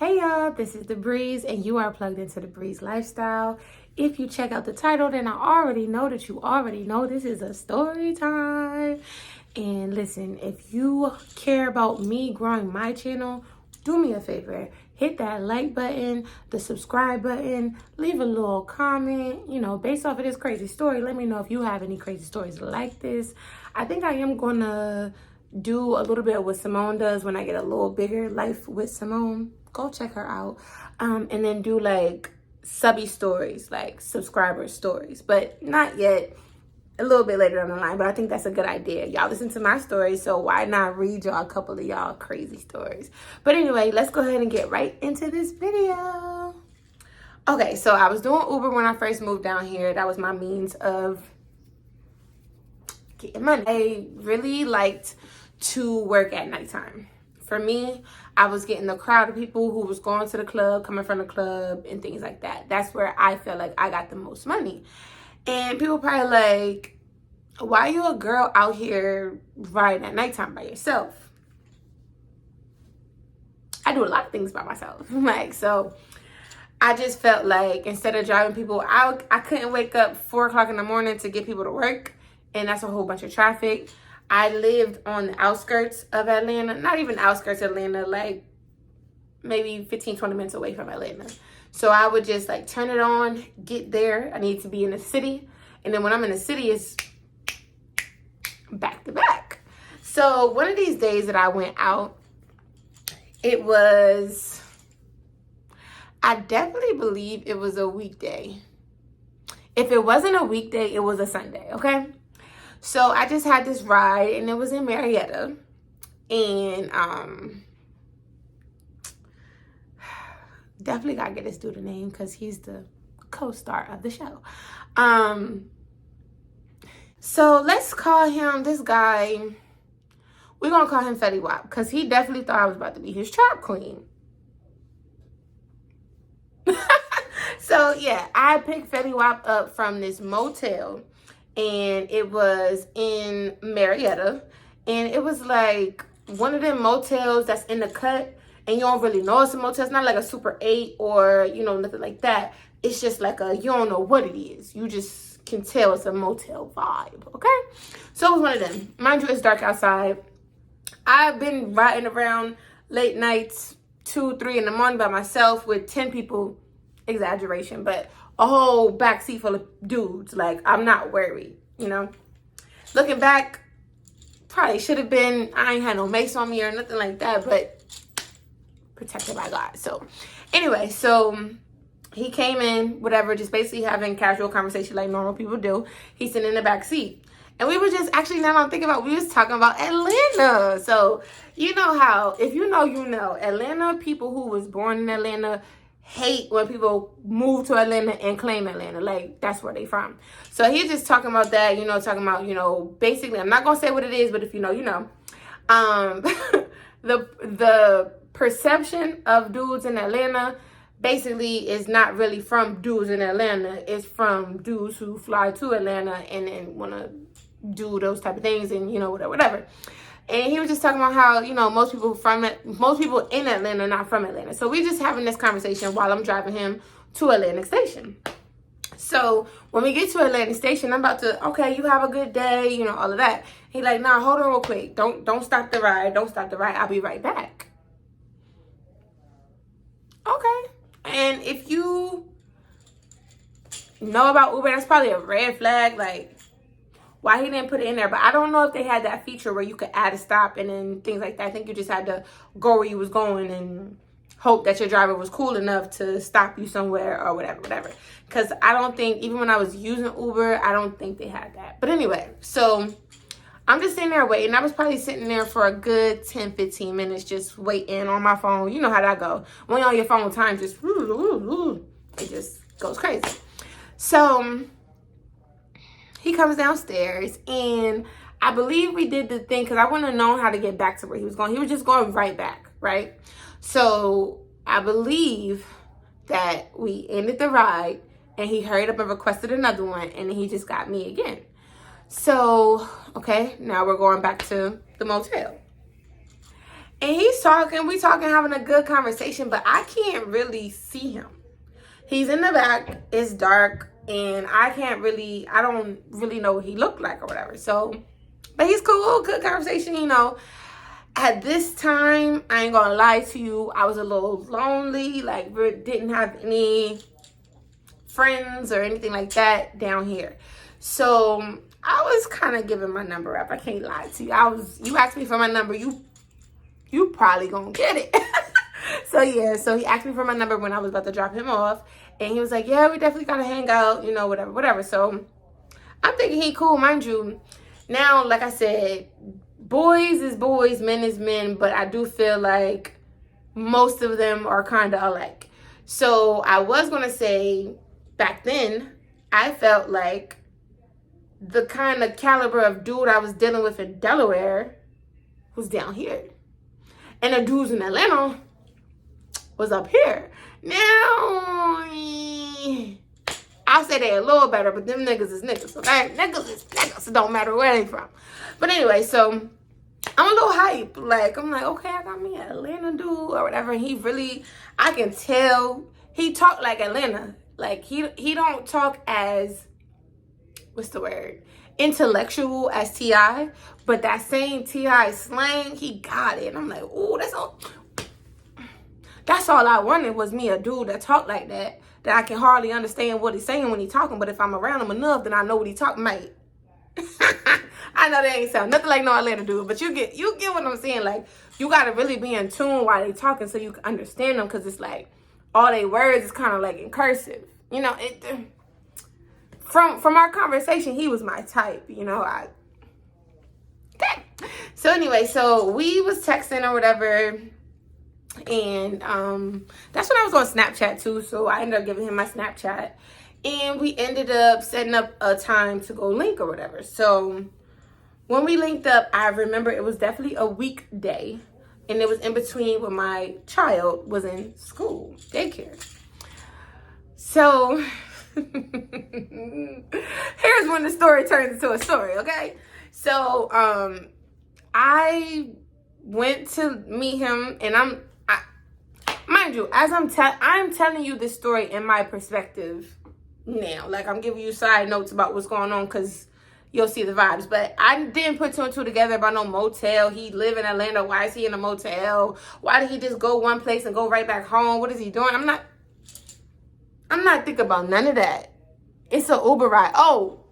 Hey y'all, this is TheBreeze and you are plugged into the Breeze lifestyle. If you check out the title, then I already know that you already know this is a story time. And listen, if you care about me growing my channel, do me a favor. Hit that like button, the subscribe button, leave a little comment, based off of this crazy story. Let me know if you have any crazy stories like this. I think I am gonna do a little bit of what Simone does when I get a little bigger. Life with Simone. Go check her out. And then do like subby stories, like subscriber stories, but not yet. A little bit later down the line, but I think that's a good idea. Y'all listen to my stories, so why not read y'all a couple of y'all crazy stories? But anyway, let's go ahead and get right into this video. Okay, so I was doing Uber when I first moved down here. That was my means of getting money. I really liked to work at nighttime. For me, I was getting the crowd of people who was going to the club, coming from the club, and things like that. That's where I felt like I got the most money. And people probably like, why are you a girl out here riding at nighttime by yourself? I do a lot of things by myself. So I just felt like instead of driving people out, I couldn't wake up 4 o'clock in the morning to get people to work. And that's a whole bunch of traffic. I lived on the outskirts of Atlanta, not even outskirts of Atlanta, like maybe 15, 20 minutes away from Atlanta. So I would just like turn it on, get there. I need to be in the city. And then when I'm in the city, it's back to back. So one of these days that I went out, I definitely believe it was a weekday. If it wasn't a weekday, it was a Sunday, okay? So I just had this ride and it was in Marietta. And definitely gotta get this dude a name because he's the co-star of the show. So let's call him, this guy, we're gonna call him Fetty Wap because he definitely thought I was about to be his trap queen. So yeah, I picked Fetty Wap up from this motel and it was in Marietta. And it was like one of them motels that's in the cut and you don't really know it's a motel. It's not like a Super 8 or, nothing like that. It's just like you don't know what it is. You just can tell it's a motel vibe, okay? So it was one of them. Mind you, it's dark outside. I've been riding around late nights, 2, 3 in the morning by myself with 10 people, exaggeration, but a whole backseat full of dudes. Like, I'm not worried, Looking back, probably should have been, I ain't had no mace on me or nothing like that, but protected by God. So anyway, so he came in, whatever, just basically having casual conversation like normal people do. He's sitting in the back seat. And we were just, actually, now I'm thinking about, we was talking about Atlanta. So, you know how, if you know, Atlanta, people who was born in Atlanta hate when people move to Atlanta and claim Atlanta. Like, that's where they from. So he's just talking about that, talking about, basically, I'm not going to say what it is, but if you know, you know. The perception of dudes in Atlanta basically is not really from dudes in Atlanta. It's from dudes who fly to Atlanta and then want to do those type of things and, whatever. And he was just talking about how, most people in Atlanta are not from Atlanta. So we just having this conversation while I'm driving him to Atlantic Station. So when we get to Atlantic Station, I'm about to, okay, you have a good day, all of that. He like, nah, hold on real quick. Don't stop the ride. Don't stop the ride. I'll be right back. Okay. And if you know about Uber, that's probably a red flag. Like, why he didn't put it in there. But I don't know if they had that feature where you could add a stop and then things like that. I think you just had to go where you was going and hope that your driver was cool enough to stop you somewhere or whatever. Because I don't think, even when I was using Uber, I don't think they had that. But anyway, so I'm just sitting there waiting. I was probably sitting there for a good 10, 15 minutes just waiting on my phone. You know how that go. When you're on your phone, time just, it just goes crazy. So he comes downstairs and I believe we did the thing because I wouldn't have known how to get back to where he was going. He was just going right back, right? So I believe that we ended the ride and he hurried up and requested another one and then he just got me again. So, okay, now we're going back to the motel. And he's talking, we talking, having a good conversation, but I can't really see him. He's in the back, it's dark, and I don't really know what he looked like or whatever. So, but he's cool, good conversation, you know. At this time, I ain't gonna lie to you, I was a little lonely, like didn't have any friends or anything like that down here. So I was kind of giving my number up. I can't lie to you. You asked me for my number, you probably gonna get it. So yeah, so he asked me for my number when I was about to drop him off, and he was like, yeah, we definitely gotta hang out, you know, whatever. So I'm thinking he cool, mind you. Now, like I said, boys is boys, men is men, but I do feel like most of them are kind of alike. So I was gonna say, back then, I felt like the kind of caliber of dude I was dealing with in Delaware was down here. And the dudes in Atlanta was up here. Now, I'll say they a little better, but them niggas is niggas, okay? Niggas is niggas. It don't matter where they from. But anyway, so I'm a little hype. Like, I'm like, okay, I got me an Atlanta dude or whatever. And he really, I can tell, he talk like Atlanta. Like, he don't talk as, what's the word? Intellectual as T.I., but that same T.I. slang, he got it. And I'm like, ooh, that's all I wanted was me a dude that talked like that I can hardly understand what he's saying when he's talking, but if I'm around him enough, then I know what he's talking about. I know that ain't sound nothing like no Atlanta dude, but you get what I'm saying. Like, you gotta really be in tune while they talking so you can understand them, because it's like all they words is kind of like in cursive. You know, from our conversation, he was my type, you know. Okay. So anyway, so we was texting or whatever, and that's when I was on Snapchat too, so I ended up giving him my Snapchat, and we ended up setting up a time to go link or whatever. So when we linked up, I remember it was definitely a weekday, and it was in between when my child was in school, daycare. So here's when the story turns into a story, okay? So I went to meet him, and mind you, as I'm telling you this story in my perspective now. Like, I'm giving you side notes about what's going on, because you'll see the vibes. But I didn't put two and two together about no motel. He live in Atlanta. Why is he in a motel? Why did he just go one place and go right back home? What is he doing? I'm not thinking about none of that. It's an Uber ride. Oh,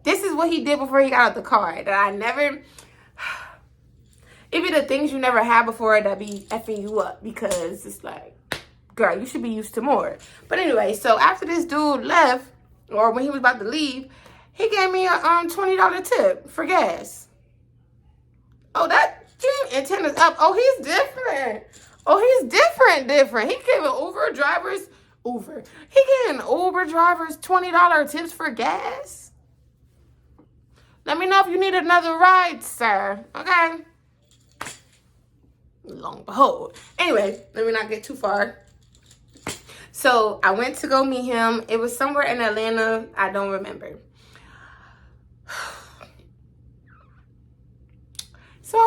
this is what he did before he got out the car that I never... It be the things you never had before that be effing you up, because it's like, girl, you should be used to more. But anyway, so after this dude left, or when he was about to leave, he gave me a $20 tip for gas. Oh, that antenna's up. Oh, he's different. Oh, he's different. He giving Uber drivers $20 tips for gas. Let me know if you need another ride, sir. Okay. Long behold. Anyway, let me not get too far. So I went to go meet him. It was somewhere in Atlanta. I don't remember. So,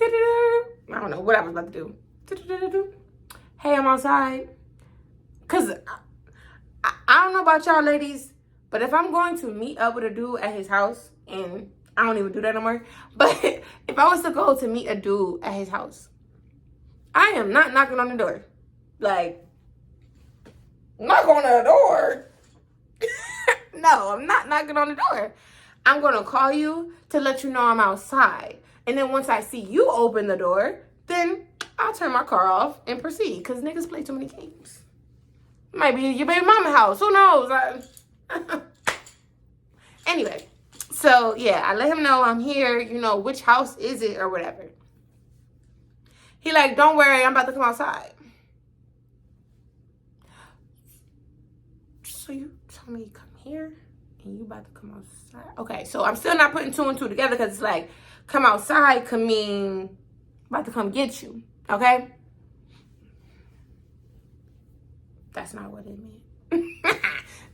I don't know what I was about to do. Hey, I'm outside. Because I don't know about y'all ladies, but if I'm going to meet up with a dude at his house, and I don't even do that no more, but if I was to go to meet a dude at his house, I am not knocking on the door. Like, knock on the door? No, I'm not knocking on the door. I'm going to call you to let you know I'm outside. And then once I see you open the door, then I'll turn my car off and proceed. Because niggas play too many games. Might be your baby mama house. Who knows? Anyway, so yeah, I let him know I'm here. You know, which house is it or whatever. He like, don't worry, I'm about to come outside. So you tell me come here and you about to come outside. Okay, so I'm still not putting two and two together, because it's like, come outside could mean about to come get you. Okay? That's not what it meant.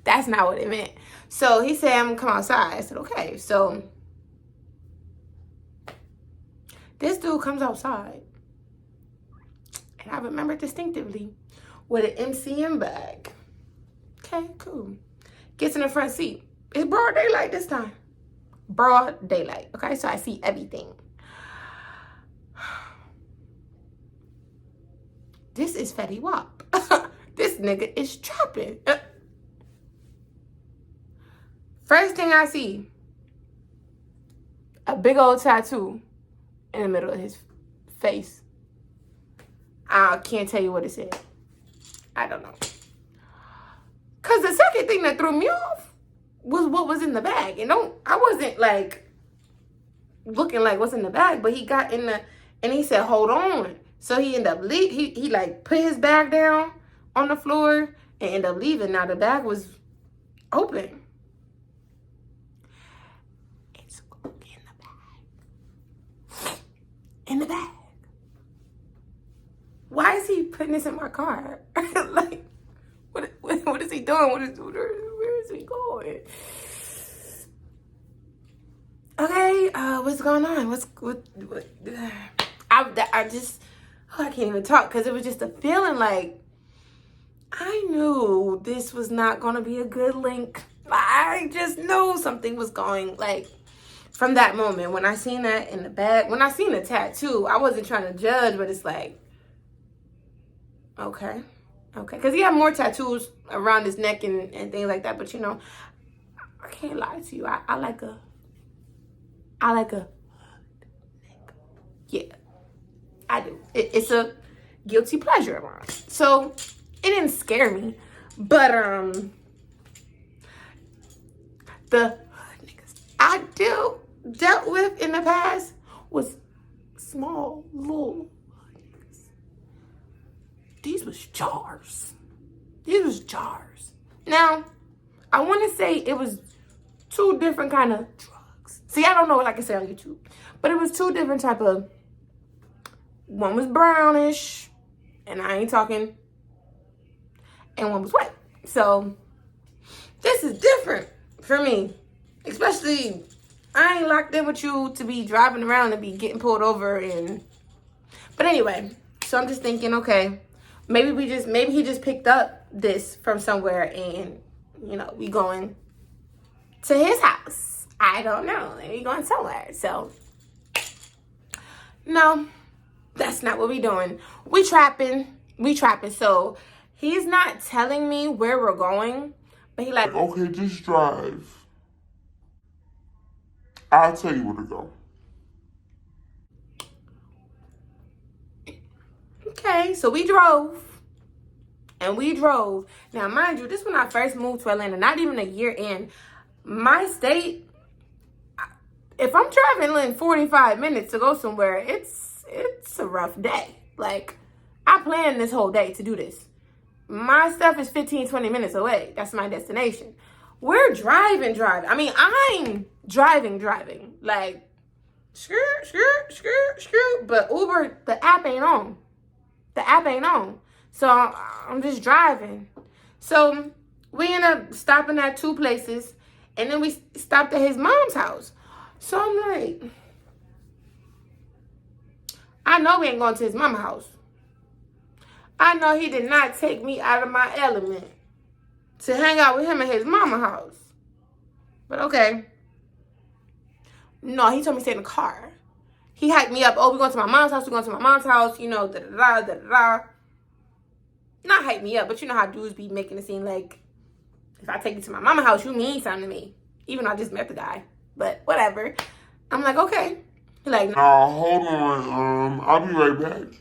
That's not what it meant. So he said, I'm gonna come outside. I said, okay. So This dude comes outside, and I remember distinctively, with an MCM bag. Okay, cool. Gets in the front seat. It's broad daylight this time. Broad daylight. Okay, so I see everything. This is Fetty Wap. This nigga is trapping. First thing I see, a big old tattoo in the middle of his face. I can't tell you what it said. I don't know. Because the second thing that threw me off was what was in the bag. And I wasn't like looking like what's in the bag, but he got in the, and he said, hold on. So he ended up leaving. He like put his bag down on the floor and ended up leaving. Now the bag was open. It's in the bag. In the bag. Why is he putting this in my car? Like, what is he doing? Where is he going? Okay, what's going on? I can't even talk because it was just a feeling like I knew this was not going to be a good link. I just knew something was going, like, from that moment when I seen that in the bag, when I seen the tattoo, I wasn't trying to judge, but it's like, okay, because he had more tattoos around his neck and things like that, but you know, I can't lie to you. I like a yeah, I do. It's a guilty pleasure of mine. So it didn't scare me, but the hood niggas I dealt with in the past was small, little hood niggas. These was jars. Now, I want to say it was two different kind of drugs. See, I don't know what I can say on YouTube, but it was two different type of. One was brownish, and I ain't talking, and one was white. So this is different for me, especially I ain't locked in with you to be driving around and be getting pulled over. But anyway, so I'm just thinking, okay, maybe he just picked up this from somewhere, and you know, we going to his house. I don't know, maybe going somewhere. So no. That's not what we doing. We trapping. So he's not telling me where we're going, but he like, okay, just drive. I'll tell you where to go. Okay, so we drove. Now, mind you, this when I first moved to Atlanta, not even a year in. My state, if I'm traveling 45 minutes to go somewhere, it's a rough day. Like, I planned this whole day to do this. My stuff is 15, 20 minutes away. That's my destination. We're driving. I mean, I'm driving. Like, screw. But Uber, the app ain't on. So I'm just driving. So we end up stopping at two places. And then we stopped at his mom's house. So I'm like, I know we ain't going to his mama's house. I know he did not take me out of my element to hang out with him at his mama's house. But okay. No, he told me to stay in the car. He hyped me up. Oh, we're going to my mom's house. You know, da-da-da. Not hype me up, but you know how dudes be making it seem like if I take you to my mama's house, you mean something to me. Even though I just met the guy. But whatever. I'm like, okay. He like, nah, hold on. I'll be right back.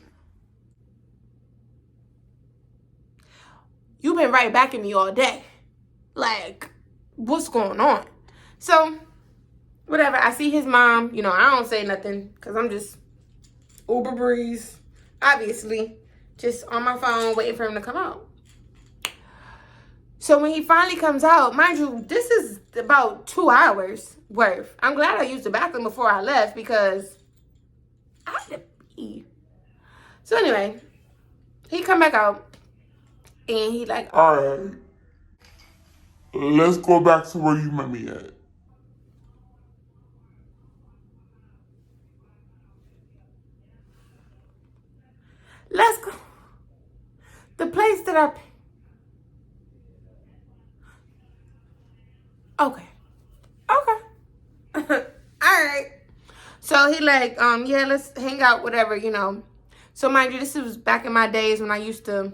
You've been right back at me all day. Like, what's going on? So, whatever. I see his mom. You know, I don't say nothing because I'm just TheBreeze. Obviously. Just on my phone waiting for him to come out. So when he finally comes out, mind you, this is about 2 hours worth. I'm glad I used the bathroom before I left because I had to pee. So anyway, he come back out and he like, all right, let's go back to where you met me at. Let's go. The place that I... Okay. Okay. All right. So he like, yeah, let's hang out, whatever, you know. So mind you, this was back in my days when I used to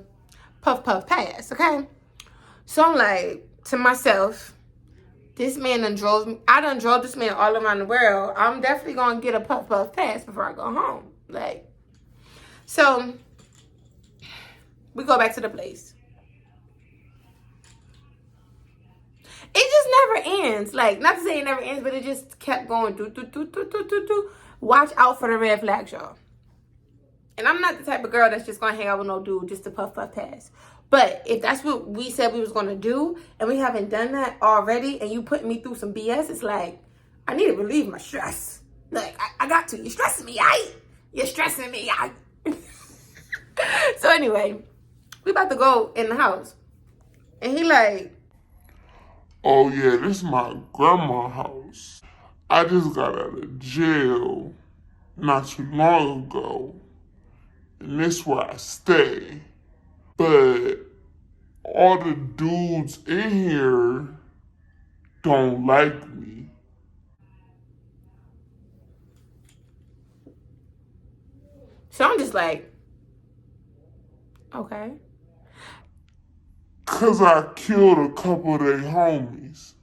puff pass, okay? So I'm like to myself, this man I done drove this man all around the world. I'm definitely gonna get a puff pass before I go home. Like, so we go back to the place. It just never ends. Like, not to say it never ends, but it just kept going. Watch out for the red flags, y'all. And I'm not the type of girl that's just gonna hang out with no dude just to puff pass. But if that's what we said we was gonna do, and we haven't done that already, and you putting me through some BS, it's like, I need to relieve my stress. Like, I got to. You're stressing me out. You're stressing me out. So anyway, we about to go in the house. And he like, Oh yeah, this is my grandma's house. I just got out of jail not too long ago. And this is where I stay. But all the dudes in here don't like me. so I'm just like, okay. Cause I killed a couple of their homies.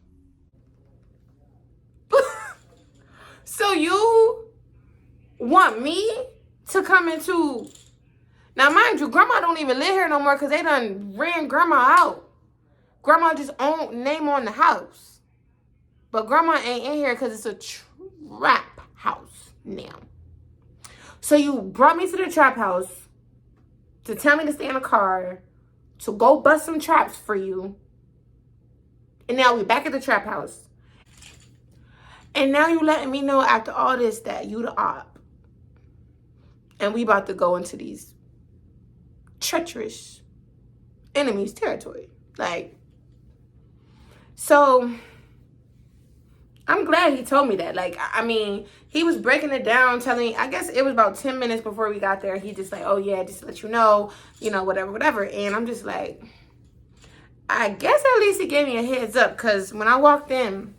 So you want me to come into... Now, mind you, grandma don't even live here no more because they done ran grandma out. Grandma just own name on the house. But grandma ain't in here because it's a trap house now. So you brought me to the trap house to tell me to stay in the car, to go bust some traps for you. And now we back at the trap house. And now you letting me know after all this that you the op. And we about to go into these treacherous enemies territory. Like, so I'm glad he told me that. Like, I mean, he was breaking it down, telling me, I guess it was about 10 minutes before we got there. He just like, oh yeah, just to let you know, whatever. And I'm just like, I guess at least he gave me a heads up, because when I walked in,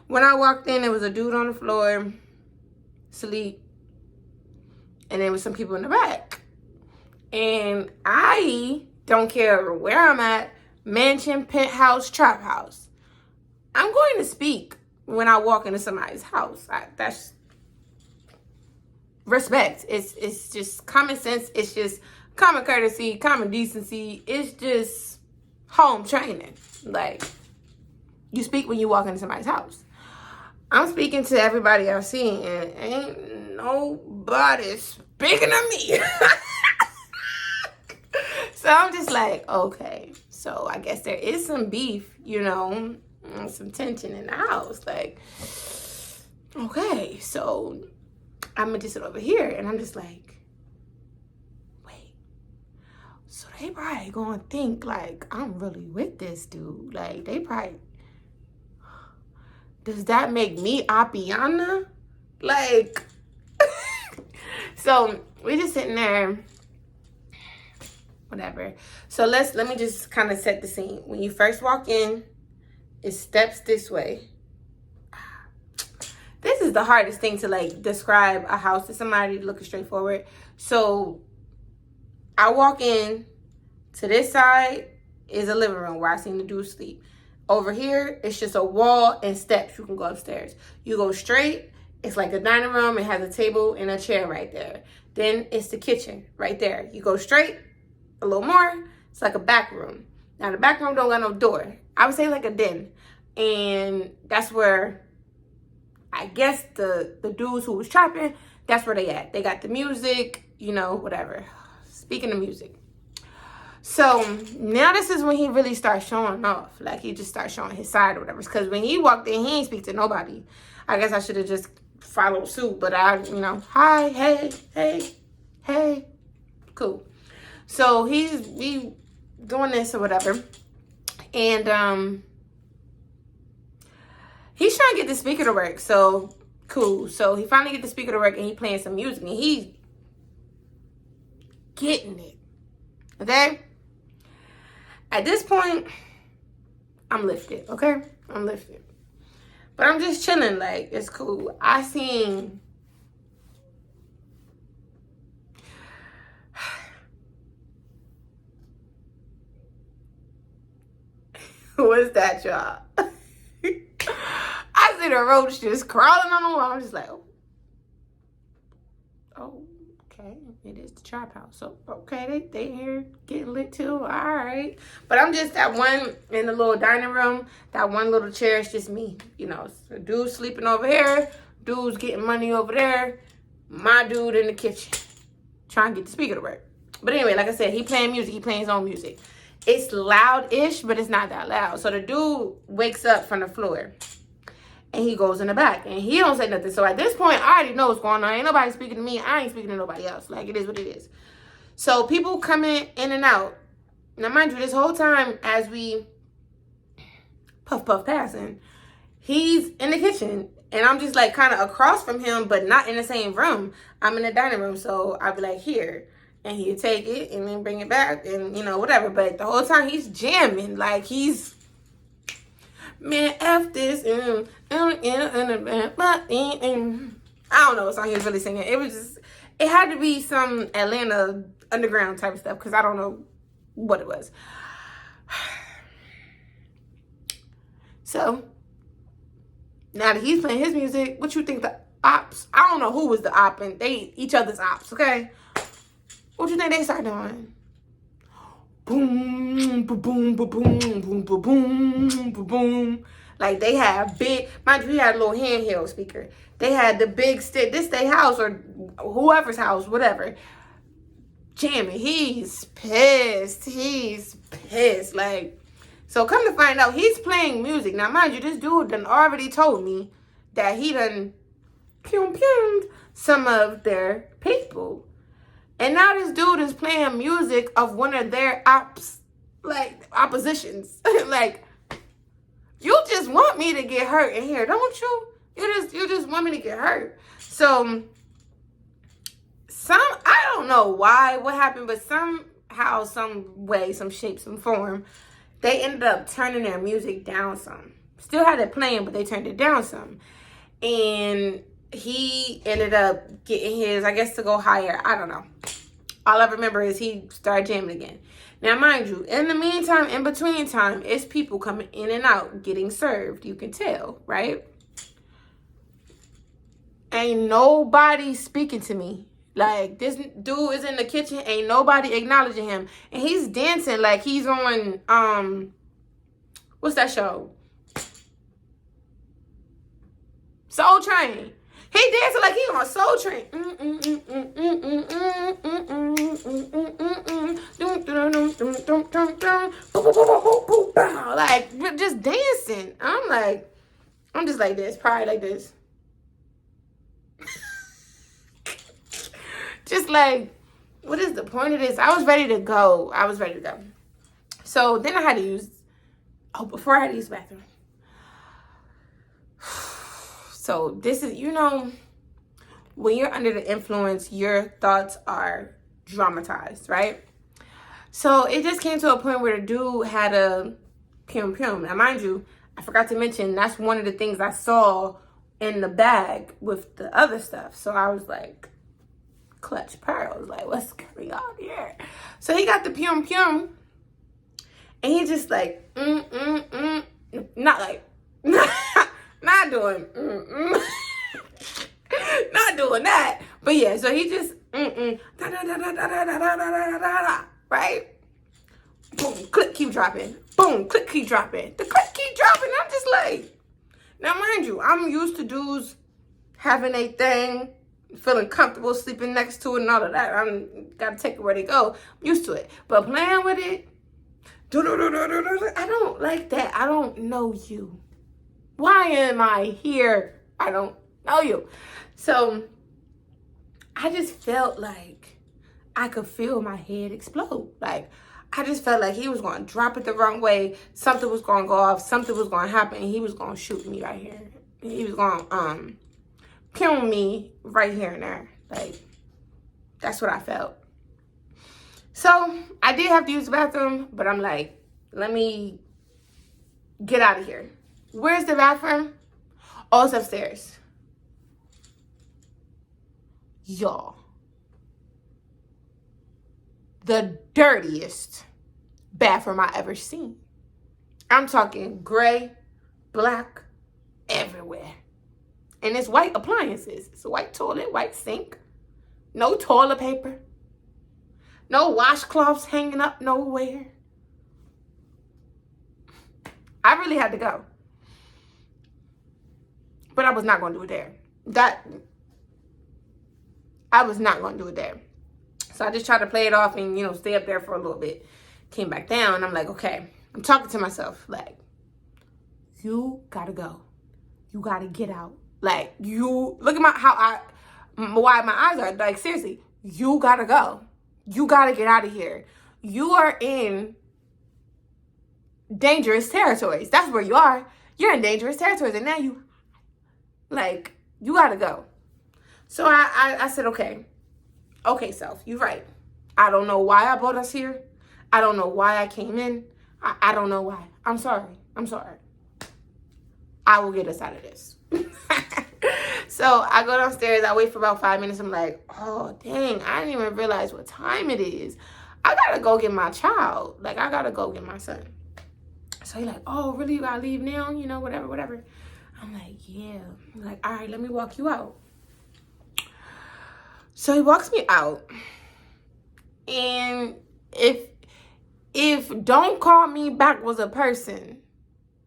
there was a dude on the floor, asleep, and there was some people in the back. And I don't care where I'm at, mansion, penthouse, trap house. I'm going to speak when I walk into somebody's house. That's respect. It's just common sense. It's just common courtesy, common decency. It's just home training. Like, you speak when you walk into somebody's house. I'm speaking to everybody I've seen, and ain't nobody speaking to me. So I'm just like, okay. So I guess there is some beef, some tension in the house. Like, okay, so I'm gonna just sit over here, and I'm just like, wait. So they probably gonna think like I'm really with this dude. Like, they probably... Does that make me Appiana? Like, so we just sitting there, whatever. So let me just kind of set the scene. When you first walk in, it steps this way. This is the hardest thing to like describe a house to somebody looking straight forward. So I walk in, to this side is a living room where I seen the dude sleep. Over here, it's just a wall and steps. You can go upstairs. You go straight, it's like a dining room. It has a table and a chair right there. Then it's the kitchen right there. You go straight, a little more, it's like a back room. Now, the back room don't got no door. I would say like a den. And that's where, I guess, the dudes who was trapping, that's where they at. They got the music, whatever. Speaking of music. So now this is when he really starts showing off. Like, he just starts showing his side or whatever. Because when he walked in, he ain't speak to nobody. I guess I should have just followed suit. But hi, hey, cool. So we doing this or whatever. And he's trying to get the speaker to work. So Cool. So he finally get the speaker to work and he playing some music and he's getting it. Okay? At this point, I'm lifted. Okay? I'm lifted. But I'm just chilling. Like, it's cool. I seen... What's that, y'all? I see the roach just crawling on the wall. I'm just like, oh, okay. It is the trap house. So, okay, they here getting lit too. All right. But I'm just that one in the little dining room. That one little chair is just me. You know, so dude's sleeping over here. Dude's getting money over there. My dude in the kitchen. Trying to get the speaker to work. But anyway, like I said, he playing music. He playing his own music. It's loud-ish, but it's not that loud. So the dude wakes up from the floor. And he goes in the back. And he don't say nothing. So at this point, I already know what's going on. Ain't nobody speaking to me. I ain't speaking to nobody else. Like, it is what it is. So people coming in and out. Now, mind you, this whole time as we puff passing, he's in the kitchen. And I'm just, like, kind of across from him, but not in the same room. I'm in the dining room. So I'll be like, here. And he'll take it and then bring it back and, you know, whatever. But the whole time he's jamming. Like, he's, man, F this. I don't know what song he was really singing. It was just, it had to be some Atlanta underground type of stuff because I don't know what it was. So, now that he's playing his music, what you think the ops, I don't know who was the op and they each other's ops, okay? What you think they start doing? Boom, boom, boom, boom, boom, boom, boom, boom, boom. Like they have big, mind you, we had a little handheld speaker. They had the big stick, this their house or whoever's house, whatever. Jamming. He's pissed. He's pissed. Like, so come to find out, he's playing music. Now, mind you, this dude done already told me that he done pew some of their people. And now this dude is playing music of one of their oppositions. Like, you just want me to get hurt in here, don't you? You just want me to get hurt. So, I don't know what happened, but somehow, some way, some shape, some form, they ended up turning their music down some. Still had it playing, but they turned it down some. And he ended up getting his, I guess, to go higher. I don't know. All I remember is he started jamming again. Now, mind you, in the meantime, in between time, it's people coming in and out, getting served. You can tell, right? Ain't nobody speaking to me. Like, this dude is in the kitchen. Ain't nobody acknowledging him. And he's dancing like he's on, what's that show? Soul Train. He dancing like he on Soul Train. Like, just dancing. I'm just like this. Probably like this. Just like, what is the point of this? I was ready to go. So then I had to use, before I had to use the bathroom. So this is, you know, when you're under the influence, your thoughts are dramatized, right? So it just came to a point where the dude had a pum. Now, mind you, I forgot to mention, that's one of the things I saw in the bag with the other stuff. So I was like, clutch pearls, like, what's going on here? So he got the pum, and he just like, not like, not doing, not doing that. But yeah, so he just, right? Boom, click, keep dropping. Boom, click, keep dropping. The click keep dropping. I'm just like, now mind you, I'm used to dudes having a thing, feeling comfortable sleeping next to it and all of that. I'm gotta take it where they go. I'm used to it. But playing with it, I don't like that. I don't know you. Why am I here? I don't know you. So I just felt like I could feel my head explode. Like, I just felt like he was going to drop it the wrong way. Something was going to go off. Something was going to happen. And he was going to shoot me right here. He was going to killing me right here and there. Like, that's what I felt. So I did have to use the bathroom, but I'm like, let me get out of here. Where's the bathroom? Oh, it's upstairs. Y'all, the dirtiest bathroom I ever seen. I'm talking gray, black, everywhere. And it's white appliances. It's a white toilet, white sink. No toilet paper. No washcloths hanging up nowhere. I really had to go. But I was not going to do it there. I was not going to do it there. So I just tried to play it off and, stay up there for a little bit. Came back down and I'm like, okay. I'm talking to myself like, you gotta go. You gotta get out. Like, you, look at why my eyes are, like, seriously, you gotta go. You gotta get out of here. You are in dangerous territories. That's where you are. You're in dangerous territories. And now you gotta go. So I said, okay. Okay, self, you're right. I don't know why I brought us here. I don't know why I came in. I don't know why. I'm sorry. I will get us out of this. So I go downstairs. I wait for about 5 minutes. I'm like, oh, dang. I didn't even realize what time it is. I got to go get my child. Like, I got to go get my son. So he's like, oh, really? You got to leave now? Whatever. I'm like, yeah. I'm like, all right, let me walk you out. So he walks me out. And if don't call me back was a person,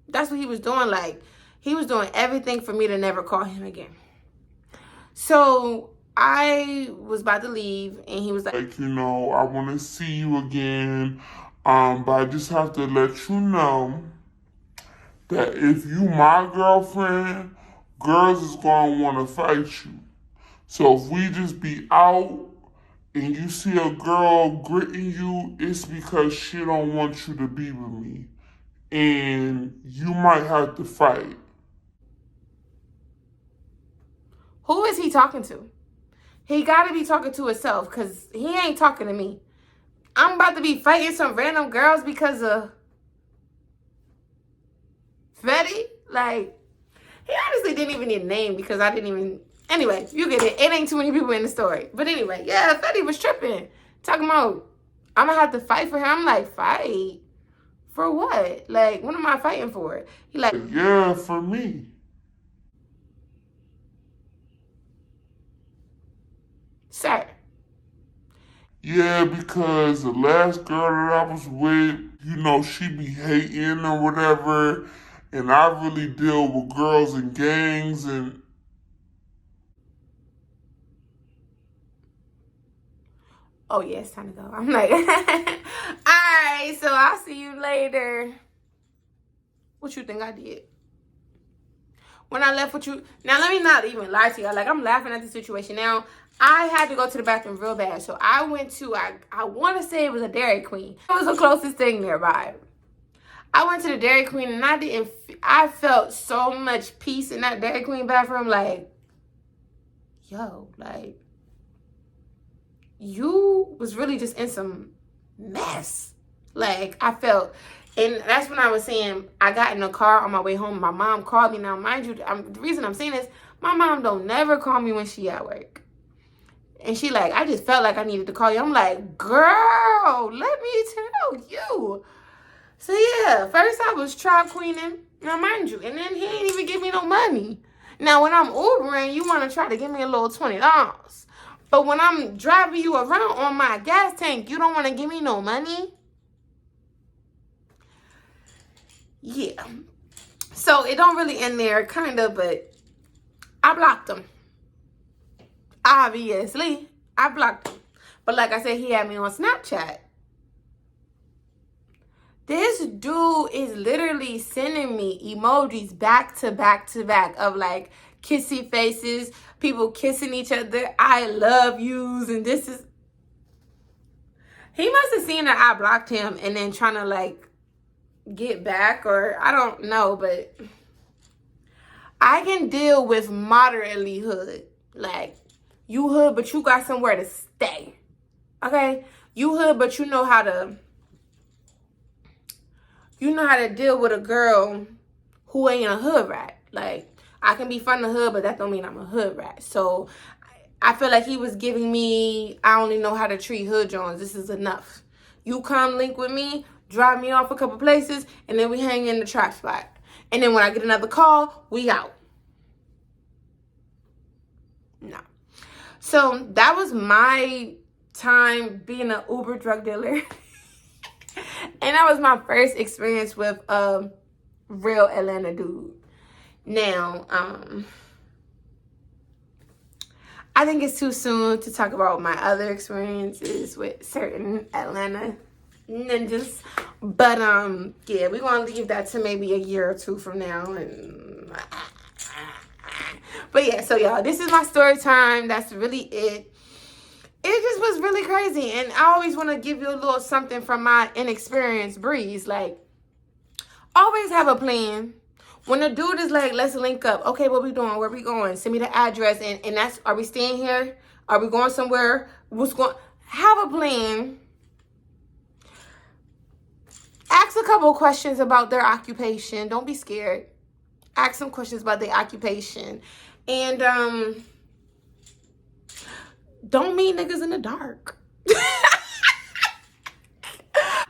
that's what he was doing. Like, he was doing everything for me to never call him again. So I was about to leave and he was like, I want to see you again. But I just have to let you know that if you my girlfriend, girls is going to want to fight you. So if we just be out and you see a girl gritting you, it's because she don't want you to be with me. And you might have to fight. who is he talking to? He got to be talking to himself because he ain't talking to me. I'm about to be fighting some random girls because of Fetty. Like, he honestly didn't even need a name because I didn't even... Anyway, you get it. It ain't too many people in the story. But anyway, yeah, Fetty was tripping. Talking about, I'm going to have to fight for him. I'm like, fight? For what? Like, what am I fighting for? He like, yeah, for me. sir. Yeah, because the last girl that I was with, she be hating or whatever. And I really deal with girls and gangs and... Oh, yeah, it's time to go. I'm like, all right, so I'll see you later. What you think I did? When I left with you, now let me not even lie to you. Like, I'm laughing at the situation now. I had to go to the bathroom real bad. So I went to, I want to say it was a Dairy Queen. It was the closest thing nearby. I went to the Dairy Queen and I felt so much peace in that Dairy Queen bathroom. Like, yo, like, you was really just in some mess. Like, I felt, and that's when I was saying, I got in the car on my way home. My mom called me. Now, mind you, the reason I'm saying this, my mom don't never call me when she at work. And she like, I just felt like I needed to call you. I'm like, girl, let me tell you. So yeah, first I was trap queening. Now, mind you, and then he ain't even give me no money. Now, when I'm Ubering, you want to try to give me a little $20. But when I'm driving you around on my gas tank, you don't want to give me no money? Yeah. So it don't really end there, kind of, but I blocked him. Obviously, I blocked him. But like I said, he had me on Snapchat. This dude is literally sending me emojis back to back to back of like kissy faces, people kissing each other, I love yous, and this is... He must have seen that I blocked him and then trying to like get back, or I don't know, but I can deal with moderately hood. Like, you hood, but you got somewhere to stay. Okay? You hood, but you know how to deal with a girl who ain't a hood rat. Like, I can be from the hood, but that don't mean I'm a hood rat. So I feel like he was giving me, I only know how to treat hood Jones. This is enough. You come link with me, drive me off a couple places, and then we hang in the trap spot. And then when I get another call, we out. No. So that was my time being an Uber drug dealer. And that was my first experience with a real Atlanta dude. Now, I think it's too soon to talk about my other experiences with certain Atlanta ninjas. But yeah, we're gonna leave that to maybe a year or two from now. But yeah, so y'all, this is my story time. That's really it. It just was really crazy. And I always want to give you a little something from my inexperienced Breeze. Like, always have a plan. When the dude is like, let's link up. Okay, what we doing? Where we going? Send me the address. And that's, are we staying here? Are we going somewhere? What's going? Have a plan. Ask a couple questions about their occupation. Don't be scared. Ask some questions about their occupation. And don't meet niggas in the dark.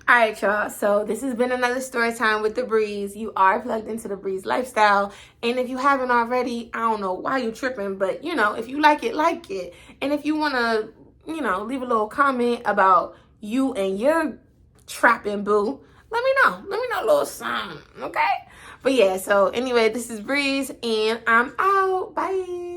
All right, y'all. So this has been another story time with The Breeze. You are plugged into The Breeze lifestyle. And if you haven't already, I don't know why you tripping, but you know, if you like it, like it. And if you want to, you know, leave a little comment about you and your trapping boo, let me know. Let me know a little something, okay? But yeah, so anyway, this is Breeze and I'm out. Bye.